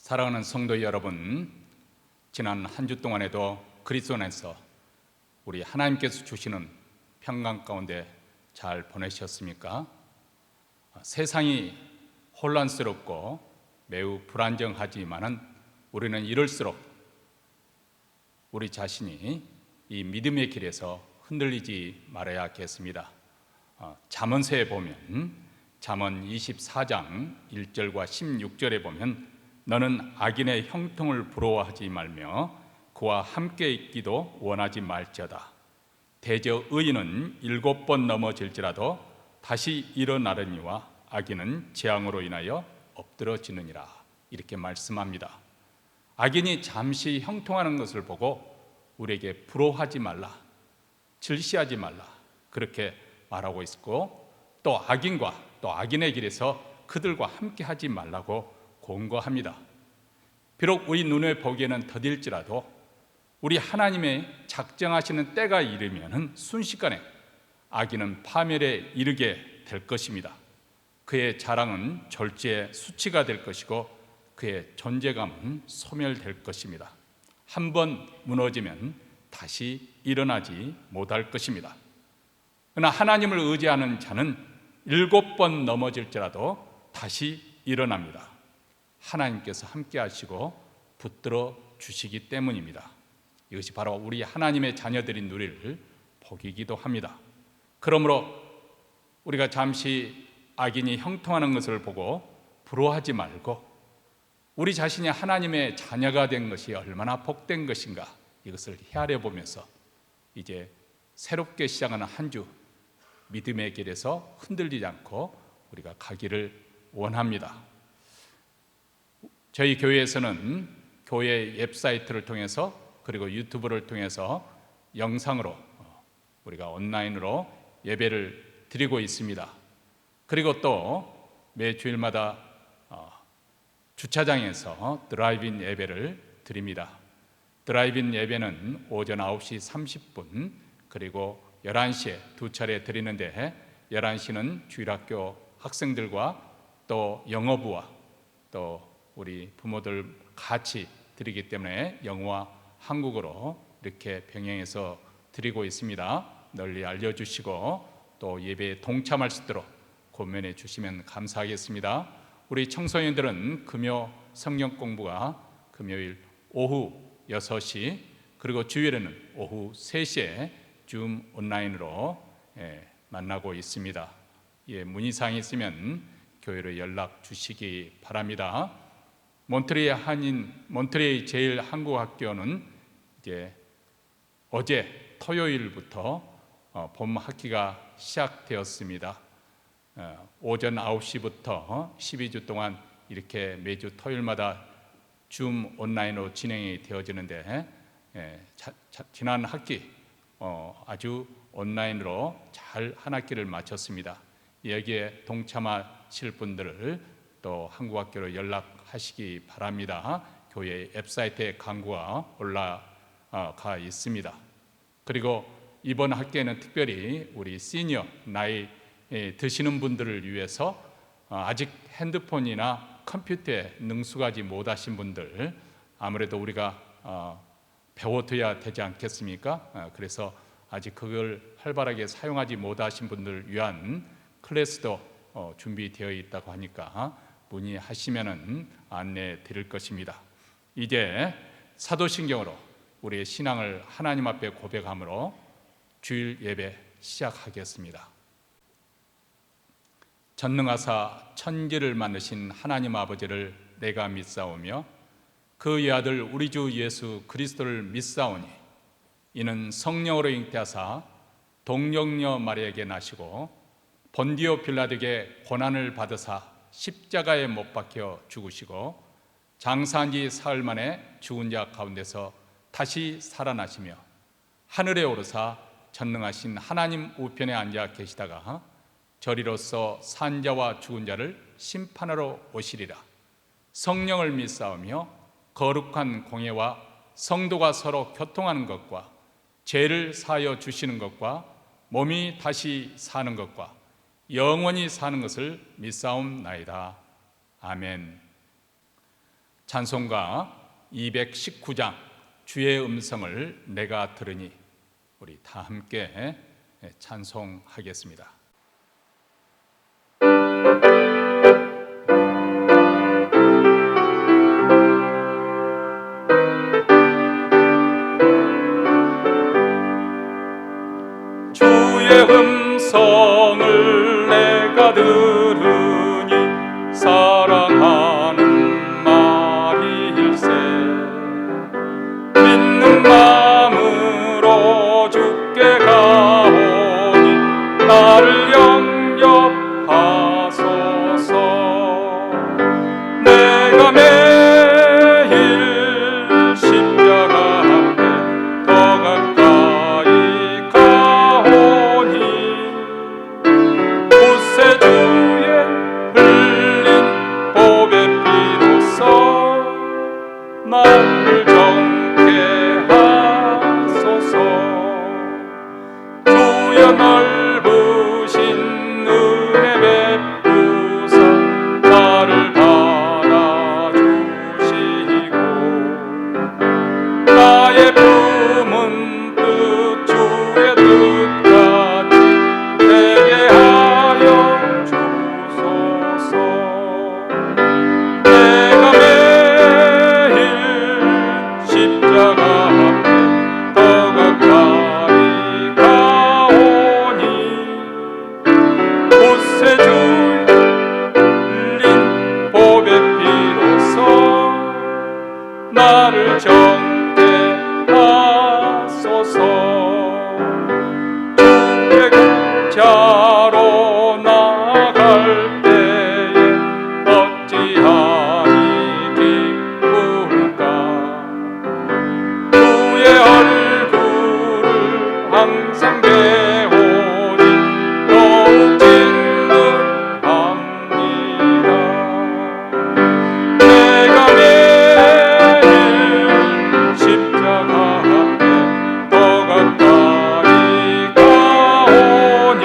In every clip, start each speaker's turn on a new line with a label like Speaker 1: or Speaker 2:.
Speaker 1: 사랑하는 성도 여러분, 지난 한 주 동안에도 그리스도 안에서 우리 하나님께서 주시는 평강 가운데 잘 보내셨습니까? 세상이 혼란스럽고 매우 불안정하지만은 우리는 이럴수록 우리 자신이 이 믿음의 길에서 흔들리지 말아야겠습니다. 잠언서에 보면 잠언 24장 1절과 16절에 보면 너는 악인의 형통을 부러워하지 말며 그와 함께 있기도 원하지 말지어다. 대저 의인은 7번 넘어질지라도 다시 일어나려니와 악인은 재앙으로 인하여 엎드러지느니라. 이렇게 말씀합니다. 악인이 잠시 형통하는 것을 보고 우리에게 부러워하지 말라, 질시하지 말라, 그렇게 말하고 있고, 또 악인과 또 악인의 길에서 그들과 함께 하지 말라고 권고합니다. 비록 우리 눈에 보기에는 더딜지라도 우리 하나님의 작정하시는 때가 이르면 순식간에 악인은 파멸에 이르게 될 것입니다. 그의 자랑은 졸지에 수치가 될 것이고 그의 존재감은 소멸될 것입니다. 한번 무너지면 다시 일어나지 못할 것입니다. 그러나 하나님을 의지하는 자는 7번 넘어질지라도 다시 일어납니다. 하나님께서 함께 하시고 붙들어 주시기 때문입니다. 이것이 바로 우리 하나님의 자녀들이 누릴 복이기도 합니다. 그러므로 우리가 잠시 악인이 형통하는 것을 보고 부러워하지 말고 우리 자신이 하나님의 자녀가 된 것이 얼마나 복된 것인가, 이것을 헤아려 보면서 이제 새롭게 시작하는 한 주 믿음의 길에서 흔들리지 않고 우리가 가기를 원합니다. 저희 교회에서는 교회 웹사이트를 통해서 그리고 유튜브를 통해서 영상으로 우리가 온라인으로 예배를 드리고 있습니다. 그리고 또 매 주일마다 주차장에서 드라이브인 예배를 드립니다. 드라이브인 예배는 오전 9시 30분 그리고 11시에 두 차례 드리는데, 11시는 주일학교 학생들과 또 영어부와 또 우리 부모들 같이 드리기 때문에 영어와 한국어로 이렇게 병행해서 드리고 있습니다. 널리 알려주시고 또 예배에 동참할 수 있도록 고면해 주시면 감사하겠습니다. 우리 청소년들은 금요 성경 공부가 금요일 오후 6시 그리고 주일에는 오후 3시에 줌 온라인으로 만나고 있습니다. 문의사항이 있으면 교회로 연락 주시기 바랍니다. 몬트리에 제일 한국학교는 이제 어제 토요일부터 봄 학기가 시작되었습니다. 오전 9시부터 12주 동안 이렇게 매주 토요일마다 줌 온라인으로 진행이 되어지는데, 지난 학기 아주 온라인으로 잘 한 학기를 마쳤습니다. 여기에 동참하실 분들을 또 한국학교로 연락하시기 바랍니다. 교회 웹사이트에 광고가 올라가 있습니다. 그리고 이번 학기에는 특별히 우리 시니어 나이 드시는 분들을 위해서 아직 핸드폰이나 컴퓨터에 능숙하지 못하신 분들, 아무래도 우리가 배워둬야 되지 않겠습니까? 그래서 아직 그걸 활발하게 사용하지 못하신 분들을 위한 클래스도 준비되어 있다고 하니까 문의하시면 안내해 드릴 것입니다. 이제 사도신경으로 우리의 신앙을 하나님 앞에 고백함으로 주일 예배 시작하겠습니다. 전능하사 천지를 만드신 하나님 아버지를 내가 믿사오며 그의 아들 우리 주 예수 그리스도를 믿사오니 이는 성령으로 잉태하사 동정녀 마리아에게 나시고 본디오 빌라도에게 고난을 받으사 십자가에 못 박혀 죽으시고 장사한 지 사흘 만에 죽은 자 가운데서 다시 살아나시며 하늘에 오르사 전능하신 하나님 우편에 앉아 계시다가 저리로서 산 자와 죽은 자를 심판하러 오시리라. 성령을 믿사오며 거룩한 공예와 성도가 서로 교통하는 것과 죄를 사하여 주시는 것과 몸이 다시 사는 것과 영원히 사는 것을 믿사옵나이다. 아멘. 찬송가 219장 주의 음성을 내가 들으니 우리 다 함께 찬송하겠습니다. 주의 음성을 내가 들으니 사랑하는 말일세. 믿는 마음으로 주께 가오니 나를 영접하소서. 내가 매일 십자가 앞에 더 가까이 가오니 구세주의 흘린 보배 피로써 나를 정케 하소서. 주여 넓으신 은혜 베푸사 나를 받아주시고 나의 품은 뜻 주의 뜻같이 되게 하여 주소서. 내가 매일 십자가 앞에 더 가까이 가오니 구세주의 흘린 보배 피로써 나를 정케 하소서. 주의 공자로 나아갈 때에 어찌하니 기쁜가. 주의 얼굴을 항상 배우니 더욱 진득합니다. 내가 매일 십자가 앞에 더 가까이 가오니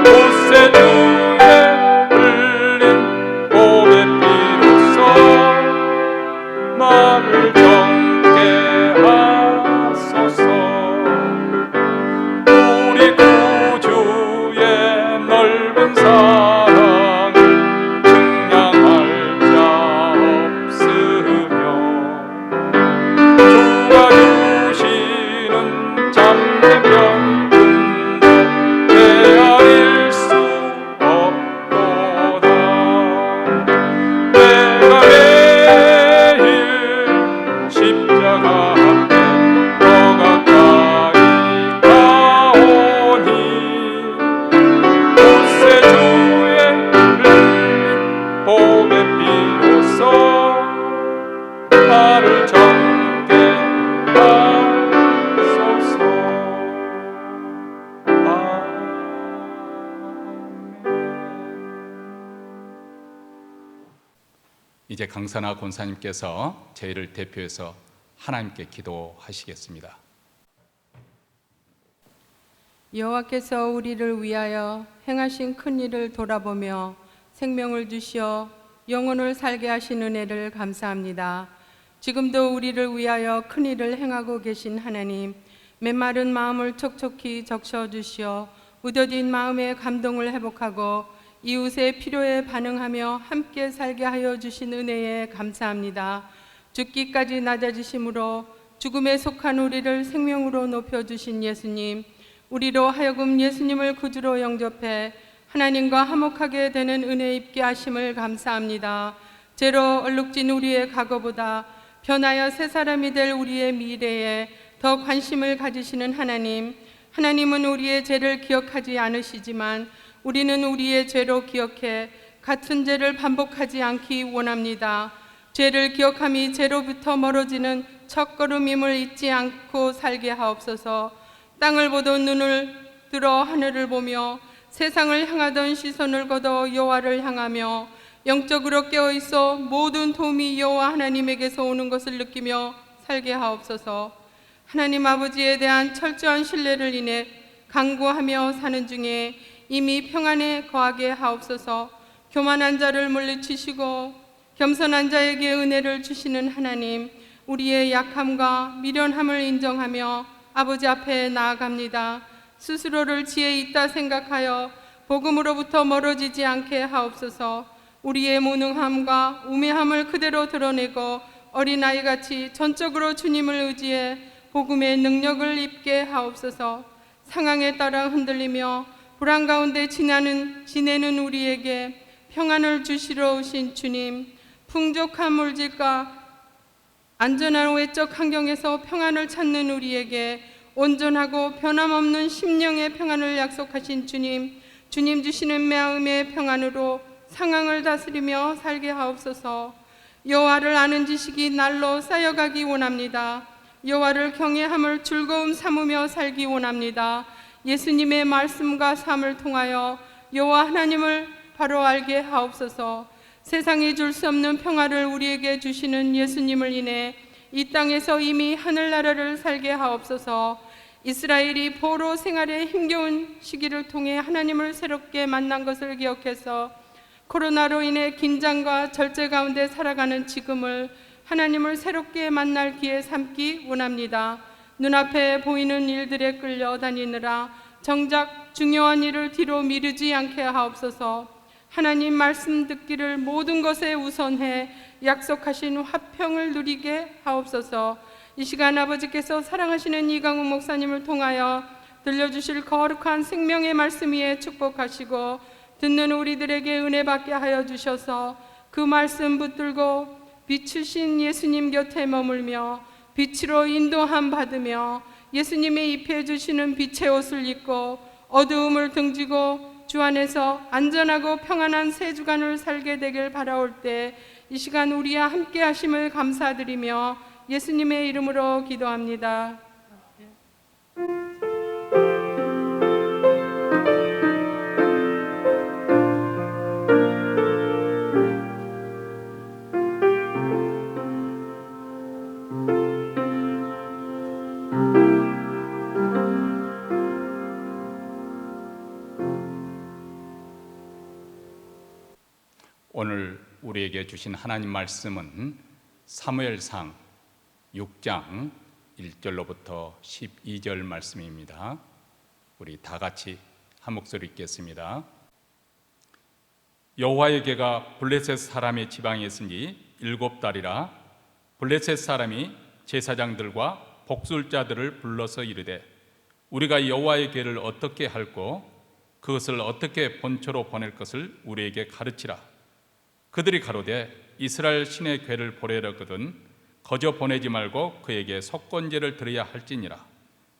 Speaker 1: 구세주의 흘린 보배 피로써 나를 정케 하소서. 우리 구주의 넓은 사랑을 증량할 자 없으며 주가 주시는 참된 병든도 헤아릴 수 없도다. 내가 매일 십자가 앞에 더 가까이 가오니 구세주의 흘린 보배 피로써 나를 정케 하소서. 이제 강선아 권사님께서 저희를 대표해서 하나님께 기도하시겠습니다.
Speaker 2: 여호와께서 우리를 위하여 행하신 큰 일을 돌아보며 생명을 주시어 영혼을 살게 하신 은혜를 감사합니다. 지금도 우리를 위하여 큰 일을 행하고 계신 하나님, 메마른 마음을 촉촉히 적셔 주시어 무뎌진 마음의 감동을 회복하고 이웃의 필요에 반응하며 함께 살게 하여 주신 은혜에 감사합니다. 죽기까지 낮아지심으로 죽음에 속한 우리를 생명으로 높여주신 예수님, 우리로 하여금 예수님을 구주로 영접해 하나님과 화목하게 되는 은혜 입게 하심을 감사합니다. 죄로 얼룩진 우리의 과거보다 변하여 새 사람이 될 우리의 미래에 더 관심을 가지시는 하나님, 하나님은 우리의 죄를 기억하지 않으시지만 우리는 우리의 죄로 기억해 같은 죄를 반복하지 않기 원합니다. 죄를 기억함이 죄로부터 멀어지는 첫걸음임을 잊지 않고 살게 하옵소서. 땅을 보던 눈을 들어 하늘을 보며 세상을 향하던 시선을 걷어 여호와를 향하며 영적으로 깨어있어 모든 도움이 여호와 하나님에게서 오는 것을 느끼며 살게 하옵소서. 하나님 아버지에 대한 철저한 신뢰를 인해 간구하며 사는 중에 이미 평안에 거하게 하옵소서. 교만한 자를 물리치시고 겸손한 자에게 은혜를 주시는 하나님, 우리의 약함과 미련함을 인정하며 아버지 앞에 나아갑니다. 스스로를 지혜 있다 생각하여 복음으로부터 멀어지지 않게 하옵소서. 우리의 무능함과 우매함을 그대로 드러내고 어린아이같이 전적으로 주님을 의지해 복음의 능력을 입게 하옵소서. 상황에 따라 흔들리며 불안 가운데 지내는 우리에게 평안을 주시러 오신 주님, 풍족한 물질과 안전한 외적 환경에서 평안을 찾는 우리에게 온전하고 변함없는 심령의 평안을 약속하신 주님, 주님 주시는 마음의 평안으로 상황을 다스리며 살게 하옵소서. 여호와를 아는 지식이 날로 쌓여가기 원합니다. 여호와를 경외함을 즐거움 삼으며 살기 원합니다. 예수님의 말씀과 삶을 통하여 여호와 하나님을 바로 알게 하옵소서. 세상이 줄 수 없는 평화를 우리에게 주시는 예수님을 인해 이 땅에서 이미 하늘나라를 살게 하옵소서. 이스라엘이 포로 생활의 힘겨운 시기를 통해 하나님을 새롭게 만난 것을 기억해서 코로나로 인해 긴장과 절제 가운데 살아가는 지금을 하나님을 새롭게 만날 기회 삼기 원합니다. 눈앞에 보이는 일들에 끌려다니느라 정작 중요한 일을 뒤로 미루지 않게 하옵소서. 하나님 말씀 듣기를 모든 것에 우선해 약속하신 화평을 누리게 하옵소서. 이 시간 아버지께서 사랑하시는 이강훈 목사님을 통하여 들려주실 거룩한 생명의 말씀 위에 축복하시고 듣는 우리들에게 은혜 받게 하여 주셔서 그 말씀 붙들고 비추신 예수님 곁에 머물며 빛으로 인도함 받으며 예수님이 입혀 주시는 빛의 옷을 입고 어두움을 등지고 주 안에서 안전하고 평안한 새 주간을 살게 되길 바라올 때 이 시간 우리와 함께 하심을 감사드리며 예수님의 이름으로 기도합니다.
Speaker 1: 오늘 우리에게 주신 하나님 말씀은 사무엘상 6장 1절로부터 12절 말씀입니다. 우리 다 같이 한 목소리 읽겠습니다. 여호와의 궤가 블레셋 사람의 지방에 있으니 7달이라 블레셋 사람이 제사장들과 복술자들을 불러서 이르되 우리가 여호와의 궤를 어떻게 할꼬 그것을 어떻게 본초로 보낼 것을 우리에게 가르치라. 그들이 가로되 이스라엘 신의 궤를 보내려거든 거저 보내지 말고 그에게 속건제를 드려야 할지니라.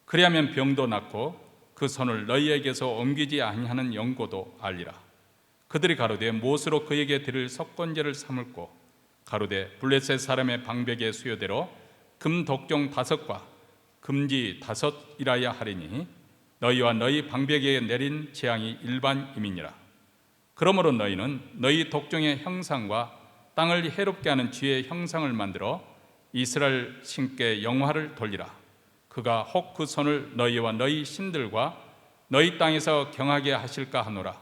Speaker 1: 그리하면 병도 낫고 그 손을 너희에게서 옮기지 아니하는 영고도 알리라. 그들이 가로되 무엇으로 그에게 드릴 속건제를 삼을꼬 가로되 블레셋 사람의 방백의 수요대로 금 독종 5과 금지 5이라야 하리니 너희와 너희 방백에 내린 재앙이 일반임이니라. 그러므로 너희는 너희 독종의 형상과 땅을 해롭게 하는 쥐의 형상을 만들어 이스라엘 신께 영화를 돌리라. 그가 혹 그 손을 너희와 너희 신들과 너희 땅에서 경하게 하실까 하노라.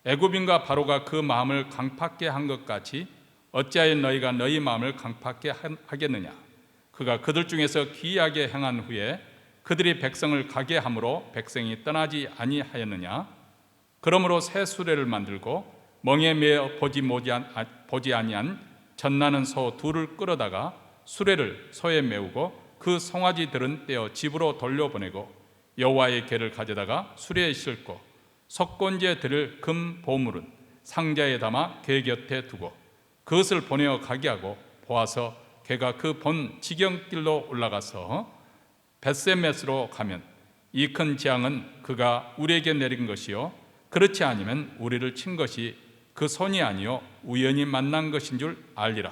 Speaker 1: 애굽인과 바로가 그 마음을 강팍게 한 것 같이 어찌하여 너희가 너희 마음을 강팍게 하겠느냐. 그가 그들 중에서 기이하게 행한 후에 그들이 백성을 가게 함으로 백성이 떠나지 아니하였느냐. 그러므로 새 수레를 만들고 멍에 매어 보지 아니한 젖나는 소 2를 끌어다가 수레를 소에 메우고 그 송아지들은 떼어 집으로 돌려보내고 여호와의 궤를 가져다가 수레에 싣고 속건제 드릴 금 보물은 상자에 담아 궤 곁에 두고 그것을 보내어 가게 하고 보아서 궤가 그 본 지경길로 올라가서 벳세메스로 가면 이 큰 재앙은 그가 우리에게 내린 것이요 그렇지 아니면 우리를 친 것이 그 손이 아니요 우연히 만난 것인 줄 알리라.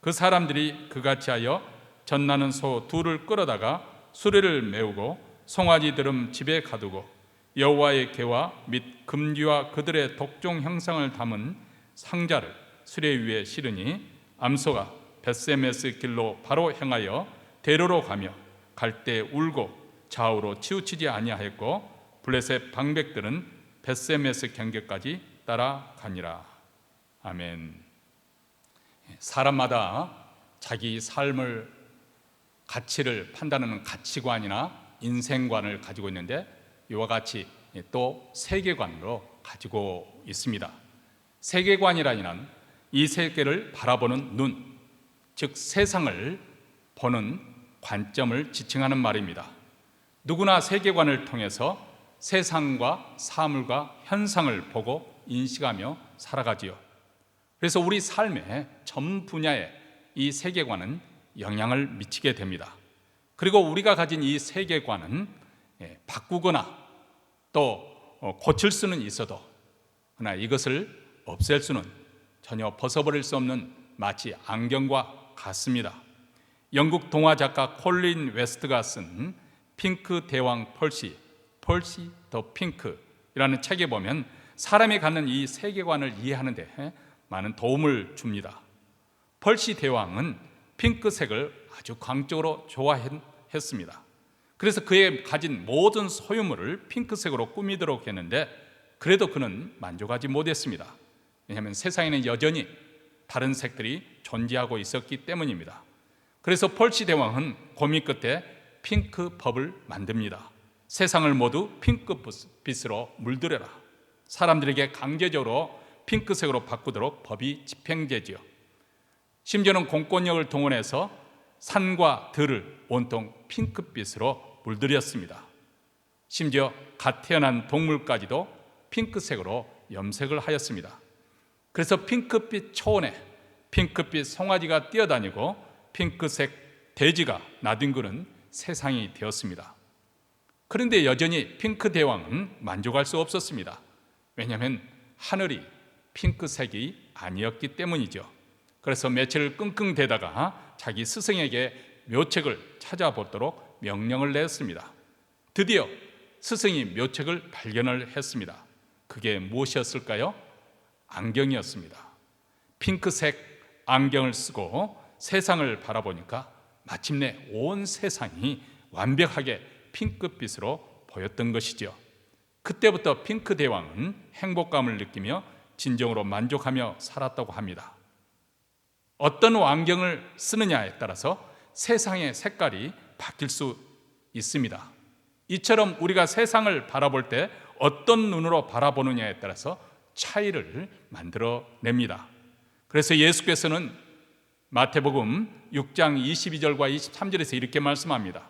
Speaker 1: 그 사람들이 그같이 하여 젖나는 소 2를 끌어다가 수레를 메우고 송아지 들음 집에 가두고 여호와의 궤와 및 금귀와 그들의 독종 형상을 담은 상자를 수레 위에 실으니 암소가 벳세메스 길로 바로 향하여 대로로 가며 갈 때 울고 좌우로 치우치지 아니하였고 블레셋 방백들은 벳세메스 경계까지 따라가니라. 아멘. 사람마다 자기 삶을 가치를 판단하는 가치관이나 인생관을 가지고 있는데 이와 같이 또 세계관으로 가지고 있습니다. 세계관이라는 이 세계를 바라보는 눈, 즉 세상을 보는 관점을 지칭하는 말입니다. 누구나 세계관을 통해서 세상과 사물과 현상을 보고 인식하며 살아가지요. 그래서 우리 삶의 전 분야에 이 세계관은 영향을 미치게 됩니다. 그리고 우리가 가진 이 세계관은 바꾸거나 또 고칠 수는 있어도 그러나 이것을 없앨 수는 전혀 벗어버릴 수 없는 마치 안경과 같습니다. 영국 동화 작가 콜린 웨스트가 쓴 핑크 대왕 펄시 더 핑크이라는 책에 보면 사람이 갖는 이 세계관을 이해하는 데 많은 도움을 줍니다. 펄시 대왕은 핑크색을 아주 광적으로 좋아했습니다. 그래서 그의 가진 모든 소유물을 핑크색으로 꾸미도록 했는데 그래도 그는 만족하지 못했습니다. 왜냐하면 세상에는 여전히 다른 색들이 존재하고 있었기 때문입니다. 그래서 펄시 대왕은 고민 끝에 핑크법을 만듭니다. 세상을 모두 핑크빛으로 물들여라. 사람들에게 강제적으로 핑크색으로 바꾸도록 법이 집행되지요. 심지어는 공권력을 동원해서 산과 들을 온통 핑크빛으로 물들였습니다. 심지어 갓 태어난 동물까지도 핑크색으로 염색을 하였습니다. 그래서 핑크빛 초원에 핑크빛 송아지가 뛰어다니고 핑크색 돼지가 나뒹구는 세상이 되었습니다. 그런데 여전히 핑크 대왕은 만족할 수 없었습니다. 왜냐하면 하늘이 핑크색이 아니었기 때문이죠. 그래서 며칠 끙끙대다가 자기 스승에게 묘책을 찾아보도록 명령을 내렸습니다. 드디어 스승이 묘책을 발견을 했습니다. 그게 무엇이었을까요? 안경이었습니다. 핑크색 안경을 쓰고 세상을 바라보니까 마침내 온 세상이 완벽하게 핑크빛으로 보였던 것이죠. 그때부터 핑크 대왕은 행복감을 느끼며 진정으로 만족하며 살았다고 합니다. 어떤 안경을 쓰느냐에 따라서 세상의 색깔이 바뀔 수 있습니다. 이처럼 우리가 세상을 바라볼 때 어떤 눈으로 바라보느냐에 따라서 차이를 만들어냅니다. 그래서 예수께서는 마태복음 6장 22절과 23절에서 이렇게 말씀합니다.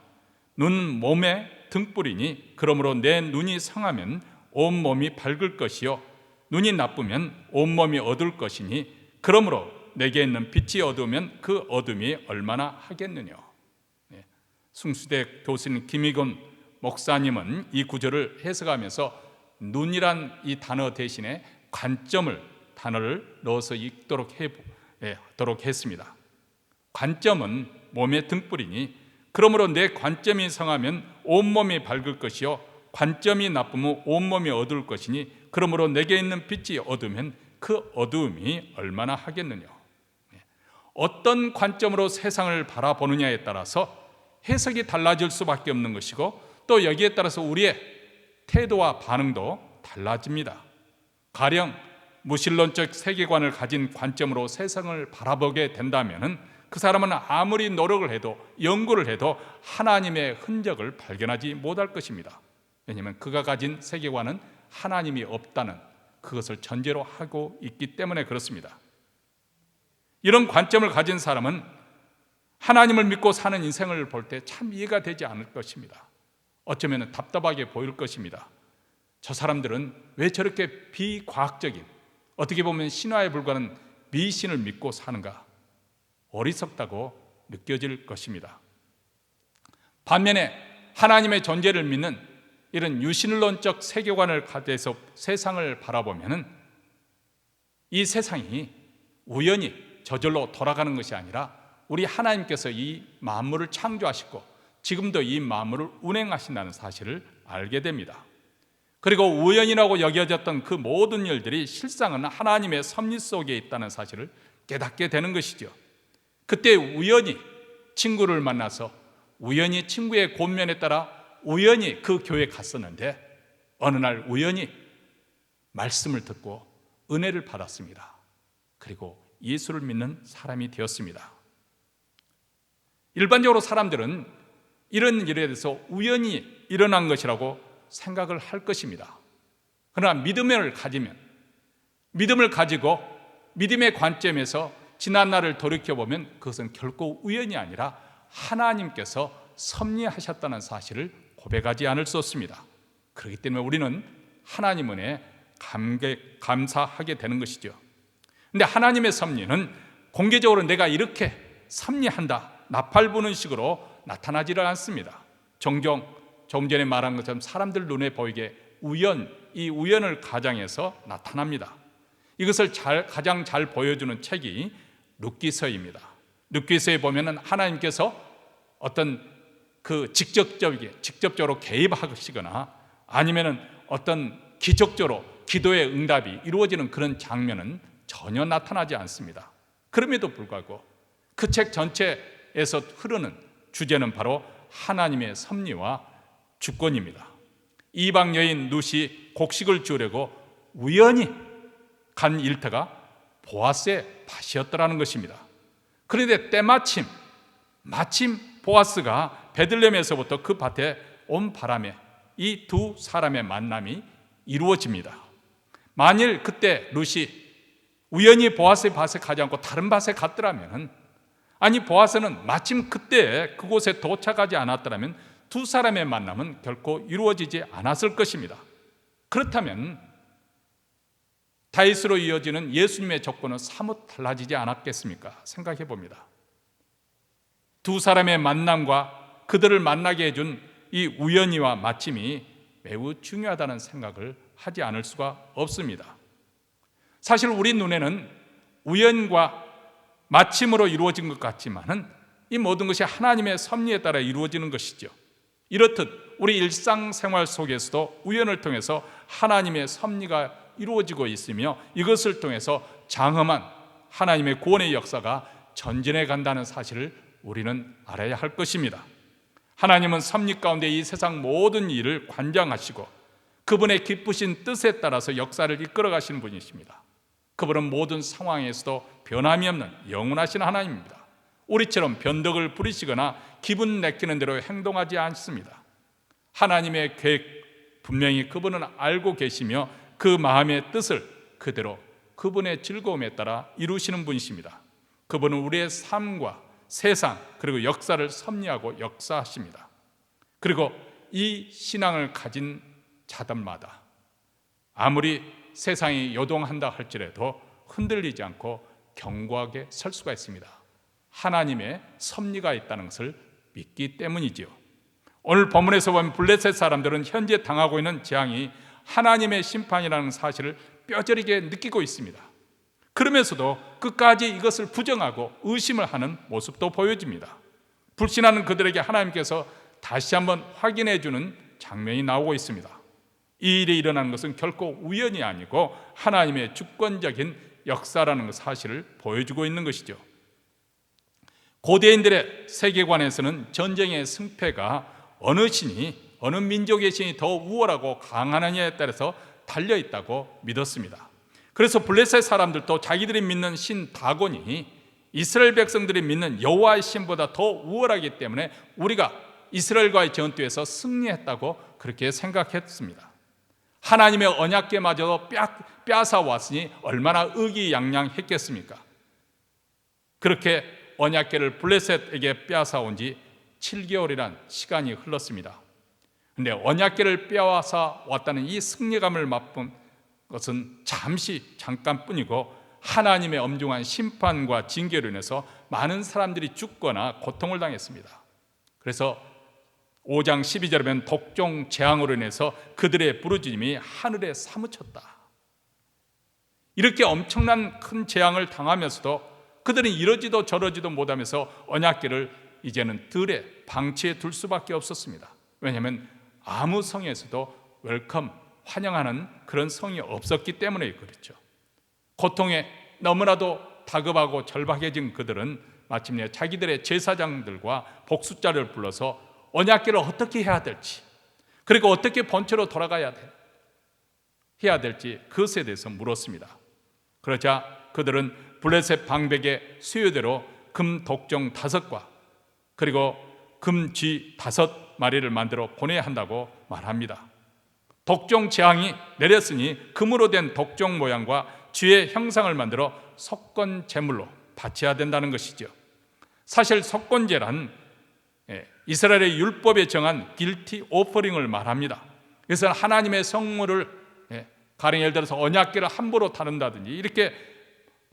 Speaker 1: 눈은 몸의 등불이니 그러므로 내 눈이 성하면 온몸이 밝을 것이요 눈이 나쁘면 온몸이 어두울 것이니 그러므로 내게 있는 빛이 어두우면 그 어둠이 얼마나 하겠느냐. 숭수대 교수님 김희곤 목사님은 이 구절을 해석하면서 눈이란 이 단어 대신에 단어를 넣어서 읽도록 하도록 했습니다. 관점은 몸의 등불이니 그러므로 내 관점이 성하면 온몸이 밝을 것이요 관점이 나쁘면 온몸이 어두울 것이니 그러므로 내게 있는 빛이 어두우면 그 어두움이 얼마나 하겠느냐. 어떤 관점으로 세상을 바라보느냐에 따라서 해석이 달라질 수밖에 없는 것이고 또 여기에 따라서 우리의 태도와 반응도 달라집니다. 가령 무신론적 세계관을 가진 관점으로 세상을 바라보게 된다면 그 사람은 아무리 노력을 해도 연구를 해도 하나님의 흔적을 발견하지 못할 것입니다. 왜냐하면 그가 가진 세계관은 하나님이 없다는 그것을 전제로 하고 있기 때문에 그렇습니다. 이런 관점을 가진 사람은 하나님을 믿고 사는 인생을 볼 때 참 이해가 되지 않을 것입니다. 어쩌면 답답하게 보일 것입니다. 저 사람들은 왜 저렇게 비과학적인 어떻게 보면 신화에 불과한 미신을 믿고 사는가 어리석다고 느껴질 것입니다. 반면에 하나님의 존재를 믿는 이런 유신론적 세계관을 가져서 세상을 바라보면 이 세상이 우연히 저절로 돌아가는 것이 아니라 우리 하나님께서 이 만물을 창조하시고 지금도 이 만물을 운행하신다는 사실을 알게 됩니다. 그리고 우연이라고 여겨졌던 그 모든 일들이 실상은 하나님의 섭리 속에 있다는 사실을 깨닫게 되는 것이죠. 그때 우연히 친구를 만나서 우연히 친구의 권면에 따라 우연히 그 교회에 갔었는데 어느 날 우연히 말씀을 듣고 은혜를 받았습니다. 그리고 예수를 믿는 사람이 되었습니다. 일반적으로 사람들은 이런 일에 대해서 우연히 일어난 것이라고 생각을 할 것입니다. 그러나 믿음을 가지고 믿음의 관점에서 지난 날을 돌이켜보면 그것은 결코 우연이 아니라 하나님께서 섭리하셨다는 사실을 고백하지 않을 수 없습니다. 그렇기 때문에 우리는 하나님 은혜에 감사하게 되는 것이죠. 그런데 하나님의 섭리는 공개적으로 내가 이렇게 섭리한다, 나팔 부는 식으로 나타나지를 않습니다. 종종 조금 전에 말한 것처럼 사람들 눈에 보이게 이 우연을 가장해서 나타납니다. 이것을 가장 잘 보여주는 책이 룻기서입니다. 룻기서에 보면은 하나님께서 어떤 직접적으로 개입하시거나 아니면은 어떤 기적적으로 기도의 응답이 이루어지는 그런 장면은 전혀 나타나지 않습니다. 그럼에도 불구하고 그 책 전체에서 흐르는 주제는 바로 하나님의 섭리와 주권입니다. 이방 여인 룻이 곡식을 주려고 우연히 간 일터가 보아스의 밭이었더라는 것입니다. 그런데 때마침 보아스가 베들레헴에서부터 그 밭에 온 바람에 이 두 사람의 만남이 이루어집니다. 만일 그때 룻이 우연히 보아스의 밭에 가지 않고 다른 밭에 갔더라면, 아니 보아스는 마침 그때 그곳에 도착하지 않았더라면 두 사람의 만남은 결코 이루어지지 않았을 것입니다. 그렇다면 다윗으로 이어지는 예수님의 조건은 사뭇 달라지지 않았겠습니까? 생각해 봅니다. 두 사람의 만남과 그들을 만나게 해준 이 우연히와 마침이 매우 중요하다는 생각을 하지 않을 수가 없습니다. 사실 우리 눈에는 우연과 마침으로 이루어진 것 같지만은 이 모든 것이 하나님의 섭리에 따라 이루어지는 것이죠. 이렇듯 우리 일상생활 속에서도 우연을 통해서 하나님의 섭리가 이루어지고 있으며 이것을 통해서 장엄한 하나님의 구원의 역사가 전진해 간다는 사실을 우리는 알아야 할 것입니다. 하나님은 섭리 가운데 이 세상 모든 일을 관장하시고 그분의 기쁘신 뜻에 따라서 역사를 이끌어 가시는 분이십니다. 그분은 모든 상황에서도 변함이 없는 영원하신 하나님입니다. 우리처럼 변덕을 부리시거나 기분 내키는 대로 행동하지 않습니다. 하나님의 계획 분명히 그분은 알고 계시며 그 마음의 뜻을 그대로 그분의 즐거움에 따라 이루시는 분이십니다. 그분은 우리의 삶과 세상 그리고 역사를 섭리하고 역사하십니다. 그리고 이 신앙을 가진 자들마다 아무리 세상이 요동한다 할지라도 흔들리지 않고 견고하게 설 수가 있습니다. 하나님의 섭리가 있다는 것을 믿기 때문이지요. 오늘 본문에서 보면 블레셋 사람들은 현재 당하고 있는 재앙이 하나님의 심판이라는 사실을 뼈저리게 느끼고 있습니다. 그러면서도 끝까지 이것을 부정하고 의심을 하는 모습도 보여집니다. 불신하는 그들에게 하나님께서 다시 한번 확인해 주는 장면이 나오고 있습니다. 이 일이 일어나는 것은 결코 우연이 아니고 하나님의 주권적인 역사라는 사실을 보여주고 있는 것이죠. 고대인들의 세계관에서는 전쟁의 승패가 어느 신이, 어느 민족의 신이 더 우월하고 강하느냐에 따라서 달려있다고 믿었습니다. 그래서 블레셋 사람들도 자기들이 믿는 신 다곤이 이스라엘 백성들이 믿는 여호와의 신보다 더 우월하기 때문에 우리가 이스라엘과의 전투에서 승리했다고 그렇게 생각했습니다. 하나님의 언약궤마저도 빼앗아 왔으니 얼마나 의기양양했겠습니까? 그렇게 언약궤를 블레셋에게 빼앗아 온 지 7개월이란 시간이 흘렀습니다. 그런데 언약궤를 빼앗아 왔다는 이 승리감을 맛본 것은 잠깐뿐이고 하나님의 엄중한 심판과 징계로 인해서 많은 사람들이 죽거나 고통을 당했습니다. 그래서 5장 12절에 보면 독종 재앙으로 인해서 그들의 부르짖음이 하늘에 사무쳤다. 이렇게 엄청난 큰 재앙을 당하면서도 그들은 이러지도 저러지도 못하면서 언약궤를 이제는 들에 방치해 둘 수밖에 없었습니다. 왜냐하면 아무 성에서도 웰컴, 환영하는 그런 성이 없었기 때문에 그렇죠. 고통에 너무나도 다급하고 절박해진 그들은 마침내 자기들의 제사장들과 복숫자를 불러서 언약궤를 어떻게 해야 될지, 그리고 어떻게 본처로 돌아가야 해야 될지 그것에 대해서 물었습니다. 그러자 그들은 블레셋 방백의 수요대로 금 독종 5과 그리고 금 쥐 5마리를 만들어 보내야 한다고 말합니다. 독종 재앙이 내렸으니 금으로 된 독종 모양과 쥐의 형상을 만들어 속건 제물로 바쳐야 된다는 것이죠. 사실 속건제란 이스라엘의 율법에 정한 길티 오퍼링을 말합니다. 그래서 하나님의 성물을 가령 예를 들어서 언약궤를 함부로 다룬다든지 이렇게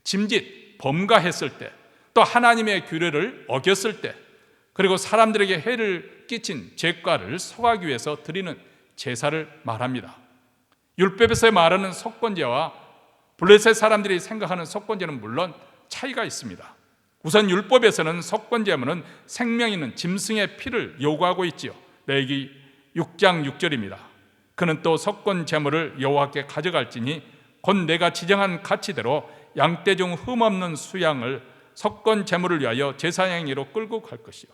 Speaker 1: 짐짓, 범가했을 때, 또 하나님의 규례를 어겼을 때, 그리고 사람들에게 해를 끼친 죄과를 속하기 위해서 드리는 제사를 말합니다. 율법에서 말하는 속건제와 블레셋 사람들이 생각하는 속건제는 물론 차이가 있습니다. 우선 율법에서는 속건제물은 생명 있는 짐승의 피를 요구하고 있지요. 레위기 6장 6절입니다. 그는 또 속건제물을 여호와께 가져갈지니 곧 내가 지정한 가치대로 양떼 중 흠없는 수양을 속건제물을 위하여 제사행위로 끌고 갈 것이요.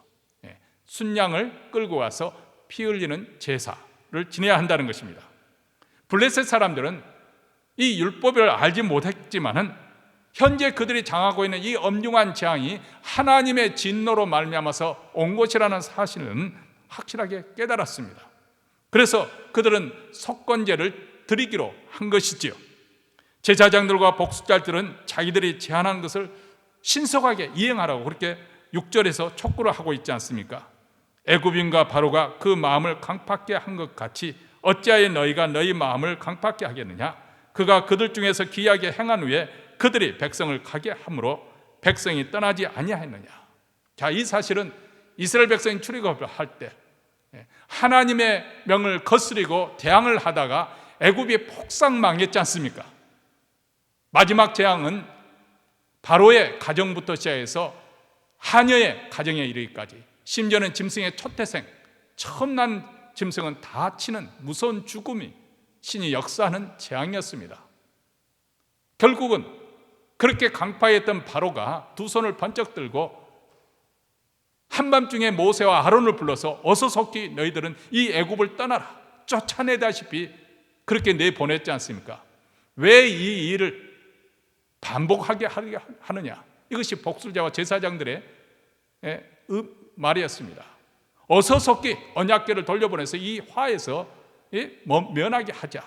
Speaker 1: 순양을 끌고 와서 피 흘리는 제사를 지내야 한다는 것입니다. 블레셋 사람들은 이 율법을 알지 못했지만은 현재 그들이 당하고 있는 이 엄중한 재앙이 하나님의 진노로 말미암아서 온 것이라는 사실은 확실하게 깨달았습니다. 그래서 그들은 속건제를 드리기로 한 것이지요. 제사장들과 복수자들은 자기들이 제안한 것을 신속하게 이행하라고 그렇게 6절에서 촉구를 하고 있지 않습니까? 애굽인과 바로가 그 마음을 강팍게 한 것 같이 어찌하여 너희가 너희 마음을 강팍게 하겠느냐? 그가 그들 중에서 기이하게 행한 후에 그들이 백성을 가게 함으로 백성이 떠나지 아니하였느냐? 자, 이 사실은 이스라엘 백성이 출애굽을 할 때 하나님의 명을 거스리고 대항을 하다가 애굽이 폭삭 망했지 않습니까? 마지막 재앙은 바로의 가정부터 시작해서 하녀의 가정에 이르기까지, 심지어는 짐승의 초태생, 처음 난 짐승은 다 치는 무서운 죽음이 신이 역사하는 재앙이었습니다. 결국은 그렇게 강파했던 바로가 두 손을 번쩍 들고 한밤중에 모세와 아론을 불러서 어서 속히 너희들은 이 애굽을 떠나라, 쫓아내다시피 그렇게 내보냈지 않습니까? 왜 이 일을 반복하게 하느냐? 이것이 복술자와 제사장들의 말이었습니다. 어서 속히 언약궤를 돌려보내서 이 화에서 면하게 하자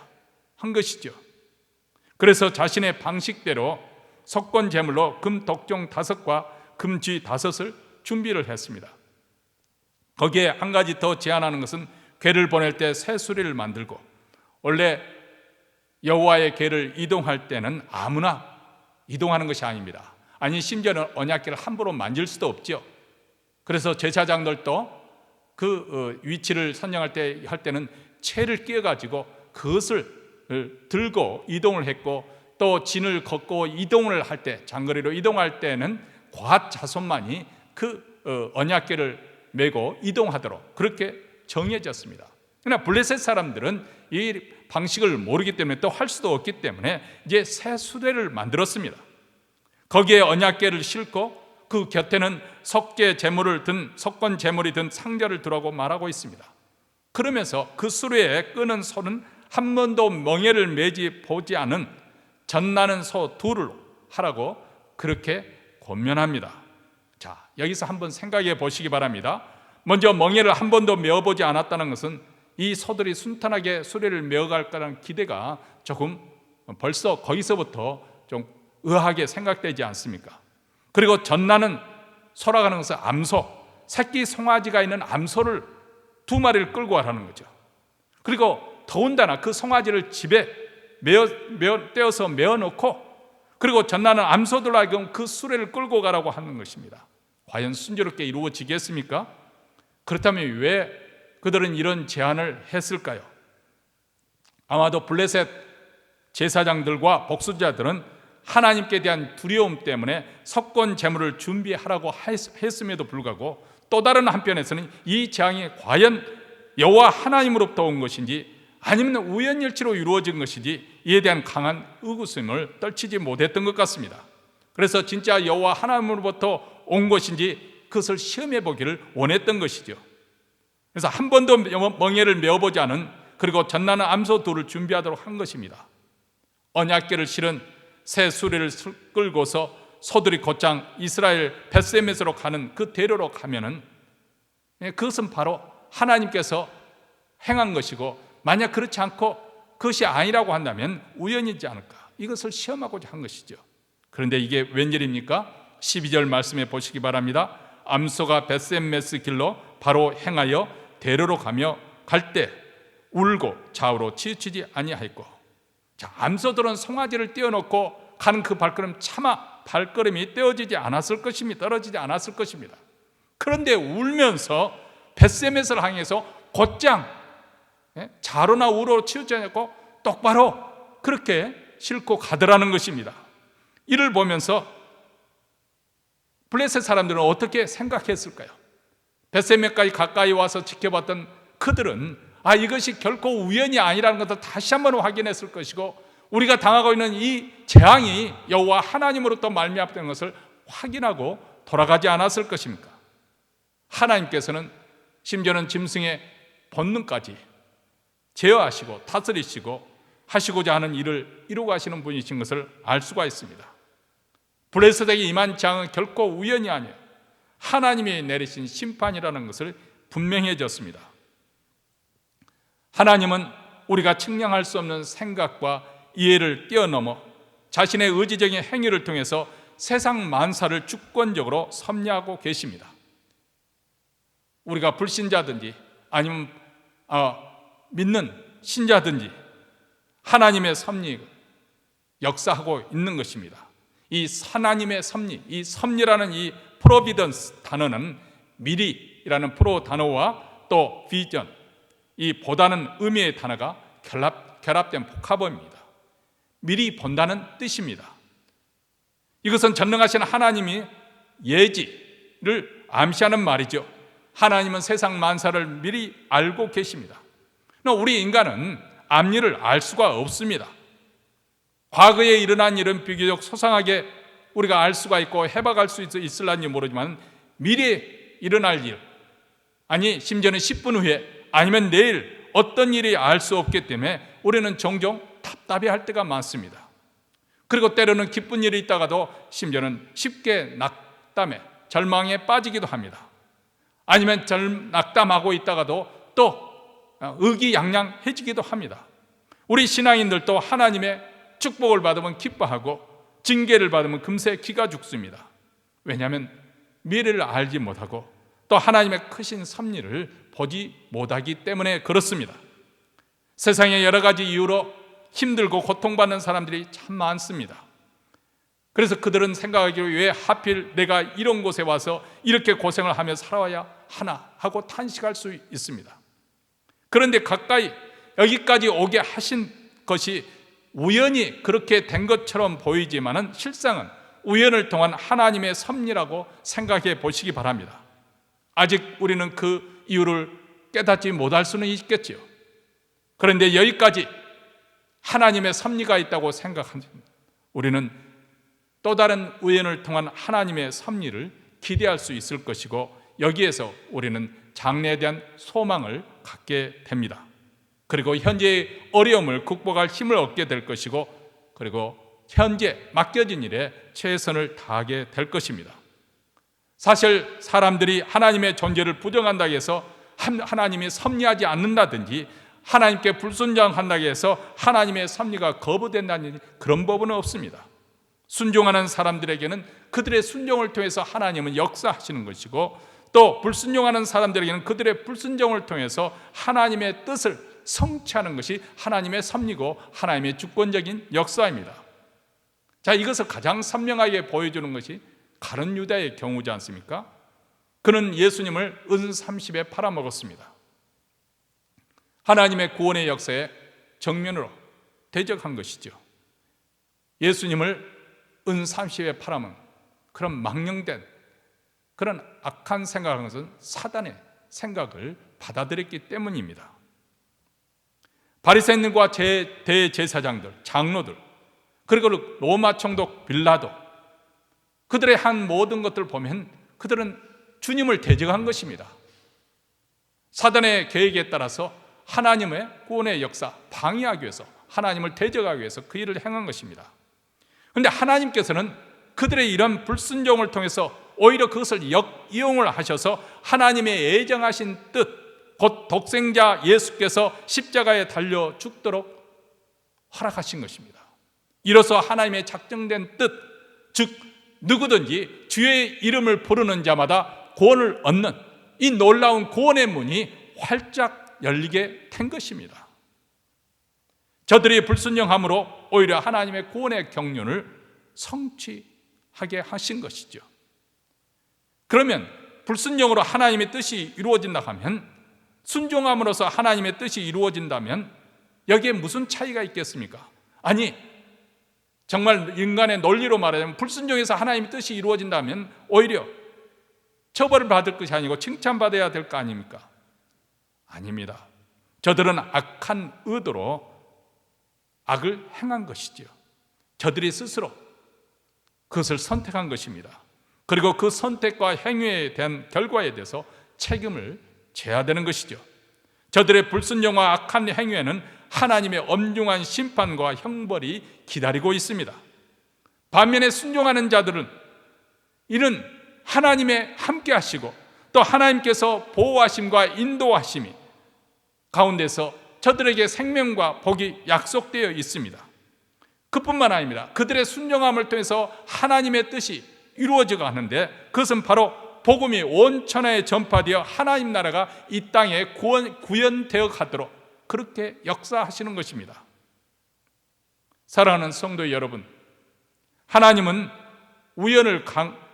Speaker 1: 한 것이죠. 그래서 자신의 방식대로 속건 제물로 금 독종 5과 금 쥐 5을 준비를 했습니다. 거기에 한 가지 더 제안하는 것은 궤를 보낼 때 새수리를 만들고, 원래 여호와의 궤를 이동할 때는 아무나 이동하는 것이 아닙니다. 아니, 심지어는 언약궤를 함부로 만질 수도 없죠. 그래서 제사장들도 그 위치를 선정할 때는 채를 끼워가지고 그것을 들고 이동을 했고, 또 진을 걷고 이동을 할 때, 장거리로 이동할 때는 곶 자손만이 그 언약궤를 메고 이동하도록 그렇게 정해졌습니다. 그러나 블레셋 사람들은 이 방식을 모르기 때문에, 또 할 수도 없기 때문에 이제 새 수레를 만들었습니다. 거기에 언약궤를 싣고 그 곁에는 속죄 제물을 든, 속건 제물이 든 상자를 두라고 말하고 있습니다. 그러면서 그 수레에 끄는 소는 한 번도 멍에를 매지 보지 않은 젖나는 소 2를 하라고 그렇게 권면합니다. 자, 여기서 한번 생각해 보시기 바랍니다. 먼저 멍에를 한 번도 메어보지 않았다는 것은 이 소들이 순탄하게 수레를 메어갈 거라는 기대가 조금 벌써 거기서부터 좀 의아하게 생각되지 않습니까? 그리고 젖나는 소라고 하는 것은 암소, 새끼 송아지가 있는 암소를 2마리를 끌고 가라는 거죠. 그리고 더군다나 그 송아지를 집에 떼어서 메어놓고, 그리고 젖나는 암소들로 하여금 그 수레를 끌고 가라고 하는 것입니다. 과연 순조롭게 이루어지겠습니까? 그렇다면 왜 그들은 이런 제안을 했을까요? 아마도 블레셋 제사장들과 복수자들은 하나님께 대한 두려움 때문에 속건 제물을 준비하라고 했음에도 불구하고, 또 다른 한편에서는 이 재앙이 과연 여호와 하나님으로부터 온 것인지 아니면 우연일치로 이루어진 것인지 이에 대한 강한 의구심을 떨치지 못했던 것 같습니다. 그래서 진짜 여호와 하나님으로부터 온 것인지 그것을 시험해 보기를 원했던 것이죠. 그래서 한 번도 멍에를 메어보지 않은, 그리고 젖나는 암소 2를 준비하도록 한 것입니다. 언약궤를 실은 새 수레를 끌고서 소들이 곧장 이스라엘 벳세메스로 가는 그 대로로 가면은 그것은 바로 하나님께서 행한 것이고, 만약 그렇지 않고 그것이 아니라고 한다면 우연이지 않을까, 이것을 시험하고자 한 것이죠. 그런데 이게 웬일입니까? 12절 말씀해 보시기 바랍니다. 암소가 벳세메스 길로 바로 행하여 대로로 가며 갈 때 울고 좌우로 치우치지 아니하였고. 자, 암소들은 송아지를 떼어놓고 가는 그 발걸음 차마 발걸음이 떼어지지 않았을 것입니다. 떨어지지 않았을 것입니다. 그런데 울면서 벳세메스를 향해서 곧장 좌로나 우로로 치우치지 않고 똑바로 그렇게 싣고 가더라는 것입니다. 이를 보면서 블레셋 사람들은 어떻게 생각했을까요? 벳세메스까지 가까이 와서 지켜봤던 그들은 이것이 결코 우연이 아니라는 것을 다시 한번 확인했을 것이고, 우리가 당하고 있는 이 재앙이 여호와 하나님으로부터 말미암았다는 것을 확인하고 돌아가지 않았을 것입니까? 하나님께서는 심지어는 짐승의 본능까지 제어하시고 다스리시고 하시고자 하는 일을 이루고 하시는 분이신 것을 알 수가 있습니다. 블레셋에게 임한 재앙은 결코 우연이 아니에요. 하나님이 내리신 심판이라는 것을 분명해졌습니다. 하나님은 우리가 측량할 수 없는 생각과 이해를 뛰어넘어 자신의 의지적인 행위를 통해서 세상 만사를 주권적으로 섭리하고 계십니다. 우리가 불신자든지 아니면 믿는 신자든지 하나님의 섭리 역사하고 있는 것입니다. 이 하나님의 섭리, 이 섭리라는 이 프로비던스 단어는 미리라는 프로 단어와 또 비전, 이 보다는 의미의 단어가 결합된 복합어입니다. 미리 본다는 뜻입니다. 이것은 전능하신 하나님이 예지를 암시하는 말이죠. 하나님은 세상 만사를 미리 알고 계십니다. 우리 인간은 앞일을 알 수가 없습니다. 과거에 일어난 일은 비교적 소상하게 우리가 알 수가 있고 해박할 수 있을런지 모르지만, 미래에 일어날 일, 심지어는 10분 후에 아니면 내일 어떤 일이 알 수 없기 때문에 우리는 종종 답답해할 때가 많습니다. 그리고 때로는 기쁜 일이 있다가도 심지어는 쉽게 낙담에 절망에 빠지기도 합니다. 아니면 낙담하고 있다가도 또 의기양양해지기도 합니다. 우리 신앙인들도 하나님의 축복을 받으면 기뻐하고 징계를 받으면 금세 기가 죽습니다. 왜냐하면 미래를 알지 못하고 또 하나님의 크신 섭리를 보지 못하기 때문에 그렇습니다. 세상에 여러 가지 이유로 힘들고 고통받는 사람들이 참 많습니다. 그래서 그들은 생각하기로 왜 하필 내가 이런 곳에 와서 이렇게 고생을 하며 살아와야 하나 하고 탄식할 수 있습니다. 그런데 가까이 여기까지 오게 하신 것이 우연히 그렇게 된 것처럼 보이지만은 실상은 우연을 통한 하나님의 섭리라고 생각해 보시기 바랍니다. 아직 우리는 그 이유를 깨닫지 못할 수는 있겠지요. 그런데 여기까지 하나님의 섭리가 있다고 생각하면 우리는 또 다른 우연을 통한 하나님의 섭리를 기대할 수 있을 것이고, 여기에서 우리는 장래에 대한 소망을 갖게 됩니다. 그리고 현재의 어려움을 극복할 힘을 얻게 될 것이고, 그리고 현재 맡겨진 일에 최선을 다하게 될 것입니다. 사실 사람들이 하나님의 존재를 부정한다고 해서 하나님이 섭리하지 않는다든지 하나님께 불순종한다고 해서 하나님의 섭리가 거부된다든지 그런 법은 없습니다. 순종하는 사람들에게는 그들의 순종을 통해서 하나님은 역사하시는 것이고, 또 불순종하는 사람들에게는 그들의 불순종을 통해서 하나님의 뜻을 성취하는 것이 하나님의 섭리고 하나님의 주권적인 역사입니다. 자, 이것을 가장 선명하게 보여주는 것이 가룟 유다의 경우지 않습니까? 그는 예수님을 은 30에 팔아먹었습니다. 하나님의 구원의 역사에 정면으로 대적한 것이죠. 예수님을 은 30에 팔아먹은 그런 망령된 그런 악한 생각을 한 것은 사단의 생각을 받아들였기 때문입니다. 바리새인들과 대제사장들, 장로들, 그리고 로마 총독 빌라도, 그들의 한 모든 것들을 보면 그들은 주님을 대적한 것입니다. 사단의 계획에 따라서 하나님의 구원의 역사 방해하기 위해서, 하나님을 대적하기 위해서 그 일을 행한 것입니다. 그런데 하나님께서는 그들의 이런 불순종을 통해서 오히려 그것을 역이용을 하셔서 하나님의 애정하신 뜻, 곧 독생자 예수께서 십자가에 달려 죽도록 허락하신 것입니다. 이로써 하나님의 작정된 뜻, 즉 누구든지 주의 이름을 부르는 자마다 구원을 얻는 이 놀라운 구원의 문이 활짝 열리게 된 것입니다. 저들이 불순종함으로 오히려 하나님의 구원의 경륜을 성취하게 하신 것이죠. 그러면 불순종으로 하나님의 뜻이 이루어진다 하면, 순종함으로써 하나님의 뜻이 이루어진다면 여기에 무슨 차이가 있겠습니까? 아니, 정말 인간의 논리로 말하자면 불순종해서 하나님의 뜻이 이루어진다면 오히려 처벌을 받을 것이 아니고 칭찬받아야 될 거 아닙니까? 아닙니다. 저들은 악한 의도로 악을 행한 것이지요. 저들이 스스로 그것을 선택한 것입니다. 그리고 그 선택과 행위에 대한 결과에 대해서 책임을 져야 되는 것이죠. 저들의 불순종과 악한 행위에는 하나님의 엄중한 심판과 형벌이 기다리고 있습니다. 반면에 순종하는 자들은 이는 하나님의 함께 하시고 또 하나님께서 보호하심과 인도하심이 가운데서 저들에게 생명과 복이 약속되어 있습니다. 그뿐만 아닙니다. 그들의 순종함을 통해서 하나님의 뜻이 이루어져 가는데, 그것은 바로 복음이 온 천하에 전파되어 하나님 나라가 이 땅에 구현되어 가도록 그렇게 역사하시는 것입니다. 사랑하는 성도 여러분, 하나님은 우연을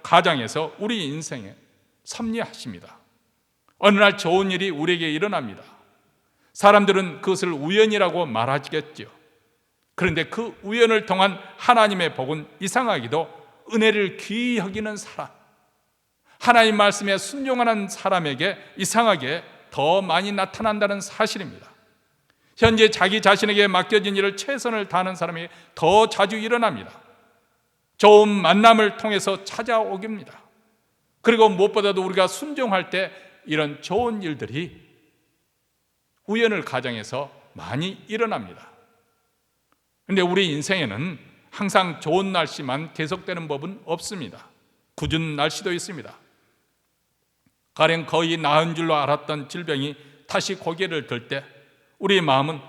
Speaker 1: 가장해서 우리 인생에 섭리하십니다. 어느 날 좋은 일이 우리에게 일어납니다. 사람들은 그것을 우연이라고 말하겠죠. 그런데 그 우연을 통한 하나님의 복은 이상하게도 은혜를 귀히 여기는 사람, 하나님 말씀에 순종하는 사람에게 이상하게 더 많이 나타난다는 사실입니다. 현재 자기 자신에게 맡겨진 일을 최선을 다하는 사람이 더 자주 일어납니다. 좋은 만남을 통해서 찾아오깁니다. 그리고 무엇보다도 우리가 순종할 때 이런 좋은 일들이 우연을 가정해서 많이 일어납니다. 그런데 우리 인생에는 항상 좋은 날씨만 계속되는 법은 없습니다. 궂은 날씨도 있습니다. 가령 거의 나은 줄로 알았던 질병이 다시 고개를 들 때 우리의 마음은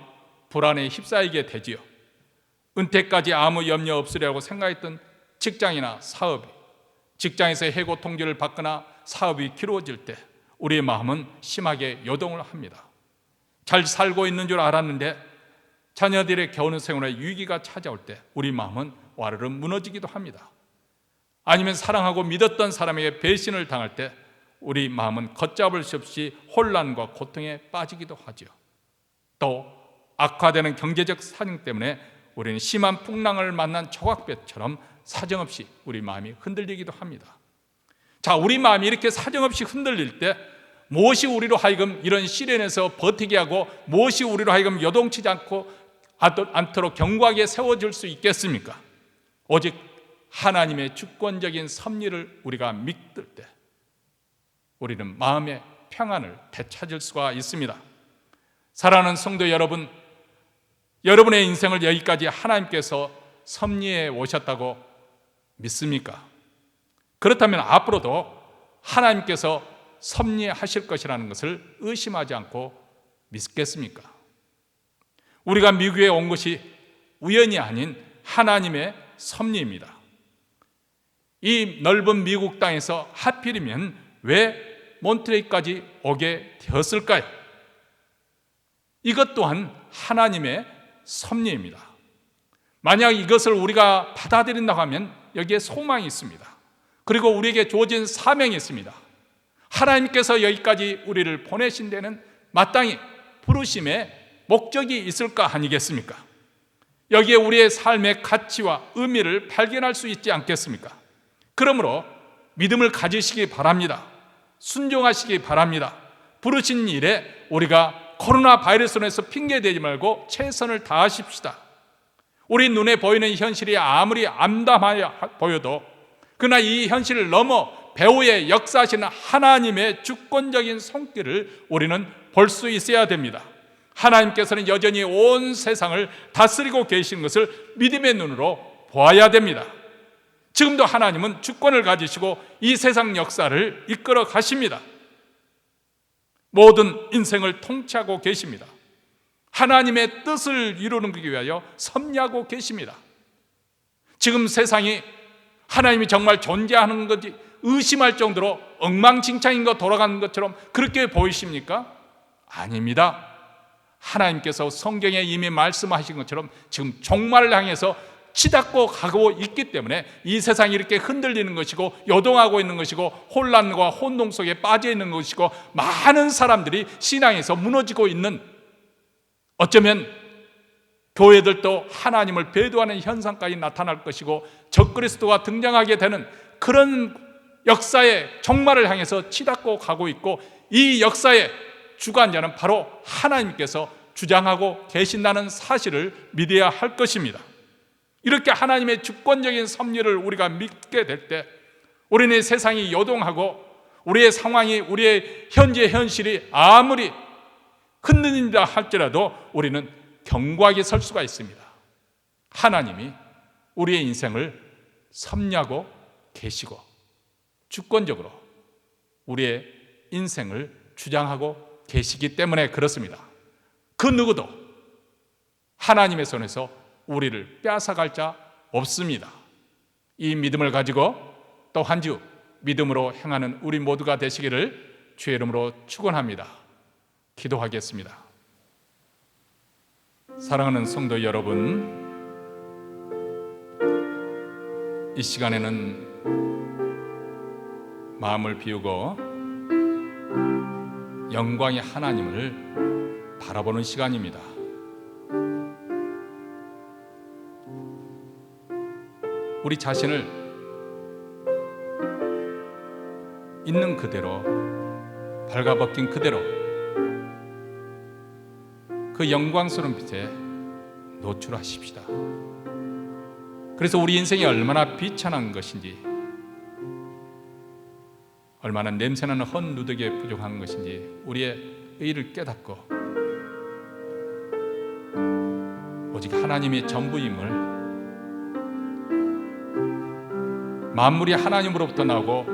Speaker 1: 불안에 휩싸이게 되지요. 은퇴까지 아무 염려 없으리라고 생각했던 직장이나 사업이, 직장에서 해고 통지를 받거나 사업이 길어질 때 우리의 마음은 심하게 요동을 합니다. 잘 살고 있는 줄 알았는데 자녀들의 겨우는 생활에 위기가 찾아올 때 우리 마음은 와르르 무너지기도 합니다. 아니면 사랑하고 믿었던 사람에게 배신을 당할 때 우리 마음은 걷잡을 수 없이 혼란과 고통에 빠지기도 하죠. 또 악화되는 경제적 사정 때문에 우리는 심한 풍랑을 만난 조각배처럼 사정없이 우리 마음이 흔들리기도 합니다. 자, 우리 마음이 이렇게 사정없이 흔들릴 때 무엇이 우리로 하여금 이런 시련에서 버티게 하고 무엇이 우리로 하여금 요동치지 않도록 견고하게 세워질 수 있겠습니까? 오직 하나님의 주권적인 섭리를 우리가 믿을 때 우리는 마음의 평안을 되찾을 수가 있습니다. 사랑하는 성도 여러분, 여러분의 인생을 여기까지 하나님께서 섭리해 오셨다고 믿습니까? 그렇다면 앞으로도 하나님께서 섭리하실 것이라는 것을 의심하지 않고 믿겠습니까? 우리가 미국에 온 것이 우연이 아닌 하나님의 섭리입니다. 이 넓은 미국 땅에서 하필이면 왜 몬트레이까지 오게 되었을까요? 이것 또한 하나님의 섭리입니다. 만약 이것을 우리가 받아들인다고 하면 여기에 소망이 있습니다. 그리고 우리에게 주어진 사명이 있습니다. 하나님께서 여기까지 우리를 보내신 데는 마땅히 부르심의 목적이 있을 거 아니겠습니까? 여기에 우리의 삶의 가치와 의미를 발견할 수 있지 않겠습니까? 그러므로 믿음을 가지시기 바랍니다. 순종하시기 바랍니다. 부르신 일에 우리가 코로나 바이러스로 해서 핑계대지 말고 최선을 다하십시다. 우리 눈에 보이는 현실이 아무리 암담하여 보여도 그러나 이 현실을 넘어 배후에 역사하시는 하나님의 주권적인 손길을 우리는 볼 수 있어야 됩니다. 하나님께서는 여전히 온 세상을 다스리고 계신 것을 믿음의 눈으로 보아야 됩니다. 지금도 하나님은 주권을 가지시고 이 세상 역사를 이끌어 가십니다. 모든 인생을 통치하고 계십니다. 하나님의 뜻을 이루기 위하여 섭리하고 계십니다. 지금 세상이 하나님이 정말 존재하는 건지 의심할 정도로 엉망진창인 것 돌아가는 것처럼 그렇게 보이십니까? 아닙니다. 하나님께서 성경에 이미 말씀하신 것처럼 지금 종말을 향해서 치닫고 가고 있기 때문에 이 세상이 이렇게 흔들리는 것이고 요동하고 있는 것이고 혼란과 혼동 속에 빠져 있는 것이고 많은 사람들이 신앙에서 무너지고 있는, 어쩌면 교회들도 하나님을 배도하는 현상까지 나타날 것이고 적그리스도가 등장하게 되는 그런 역사의 종말을 향해서 치닫고 가고 있고, 이 역사의 주관자는 바로 하나님께서 주장하고 계신다는 사실을 믿어야 할 것입니다. 이렇게 하나님의 주권적인 섭리를 우리가 믿게 될 때 우리는 세상이 요동하고 우리의 상황이, 우리의 현재 현실이 아무리 흔들린다 할지라도 우리는 견고하게 설 수가 있습니다. 하나님이 우리의 인생을 섭리하고 계시고 주권적으로 우리의 인생을 주장하고 계시기 때문에 그렇습니다. 그 누구도 하나님의 손에서 우리를 빼앗아갈 자 없습니다. 이 믿음을 가지고 또 한 주 믿음으로 행하는 우리 모두가 되시기를 주의 이름으로 축원합니다. 기도하겠습니다. 사랑하는 성도 여러분, 이 시간에는 마음을 비우고 영광의 하나님을 바라보는 시간입니다. 우리 자신을 있는 그대로, 발가벗긴 그대로 그 영광스러운 빛에 노출하십시다. 그래서 우리 인생이 얼마나 비천한 것인지, 얼마나 냄새나는 헛누더기에 부족한 것인지 우리의 의의를 깨닫고 오직 하나님이 전부임을, 만물이 하나님으로부터 나오고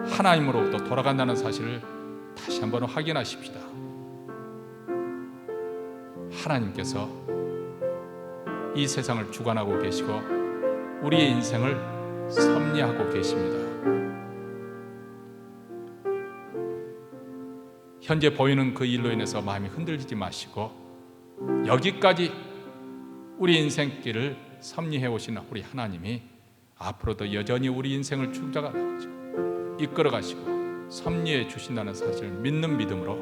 Speaker 1: 하나님으로부터 돌아간다는 사실을 다시 한번 확인하십시다. 하나님께서 이 세상을 주관하고 계시고 우리의 인생을 섭리하고 계십니다. 현재 보이는 그 일로 인해서 마음이 흔들리지 마시고 여기까지 우리 인생길을 섭리해 오신 우리 하나님이 앞으로도 여전히 우리 인생을 주장하시고 이끌어 가시고 섭리해 주신다는 사실을 믿는 믿음으로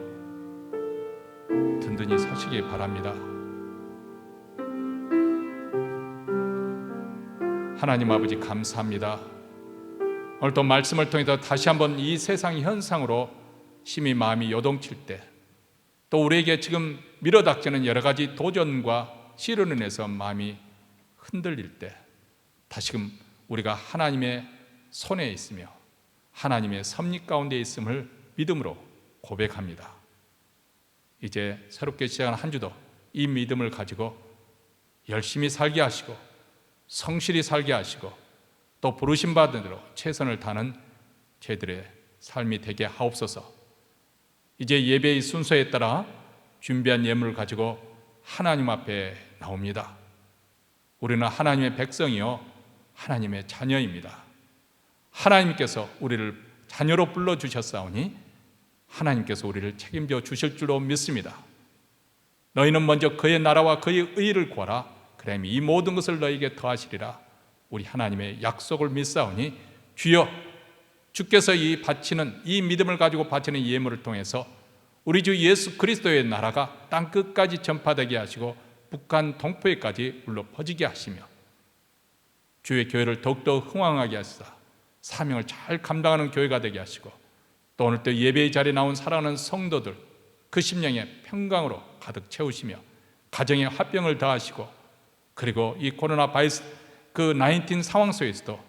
Speaker 1: 든든히 서시기 바랍니다. 하나님 아버지 감사합니다. 오늘 또 말씀을 통해서 다시 한번 이 세상 현상으로 심히 마음이 요동칠 때, 또 우리에게 지금 밀어닥치는 여러 가지 도전과 시련으로 인해서 마음이 흔들릴 때 다시금 우리가 하나님의 손에 있으며 하나님의 섭리 가운데 있음을 믿음으로 고백합니다. 이제 새롭게 시작한 한 주도 이 믿음을 가지고 열심히 살게 하시고 성실히 살게 하시고 또 부르심 받은 대로 최선을 다하는 저희들의 삶이 되게 하옵소서. 이제 예배의 순서에 따라 준비한 예물을 가지고 하나님 앞에 나옵니다. 우리는 하나님의 백성이요 하나님의 자녀입니다. 하나님께서 우리를 자녀로 불러주셨사오니 하나님께서 우리를 책임져 주실 줄로 믿습니다. 너희는 먼저 그의 나라와 그의 의를 구하라. 그러면 이 모든 것을 너희에게 더하시리라. 우리 하나님의 약속을 믿사오니 주여, 주께서 이 믿음을 가지고 바치는 예물을 통해서 우리 주 예수 그리스도의 나라가 땅끝까지 전파되게 하시고 북한 동포에까지 물러 퍼지게 하시며 주의 교회를 더욱더 흥왕하게 하시사 사명을 잘 감당하는 교회가 되게 하시고, 또 오늘 또 예배의 자리에 나온 사랑하는 성도들 그 심령의 평강으로 가득 채우시며 가정의 화평을 더하시고, 그리고 이 코로나 바이러스 그 19 상황 속에서도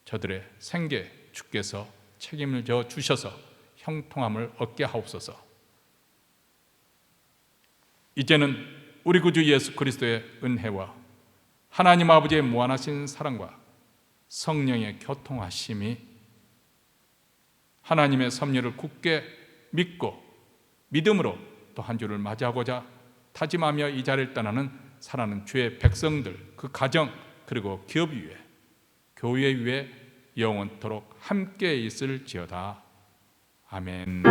Speaker 1: 저들의 생계 주께서 책임을 져 주셔서 형통함을 얻게 하옵소서. 이제는 우리 구주 예수 그리스도의 은혜와 하나님 아버지의 무한하신 사랑과 성령의 교통하심이 하나님의 섭리를 굳게 믿고 믿음으로 또 한 주를 맞이하고자 다짐하며 이 자리를 떠나는 사랑하는 주의 백성들, 그 가정 그리고 기업 위에, 교회 위에 영원토록 함께 있을지어다. 아멘.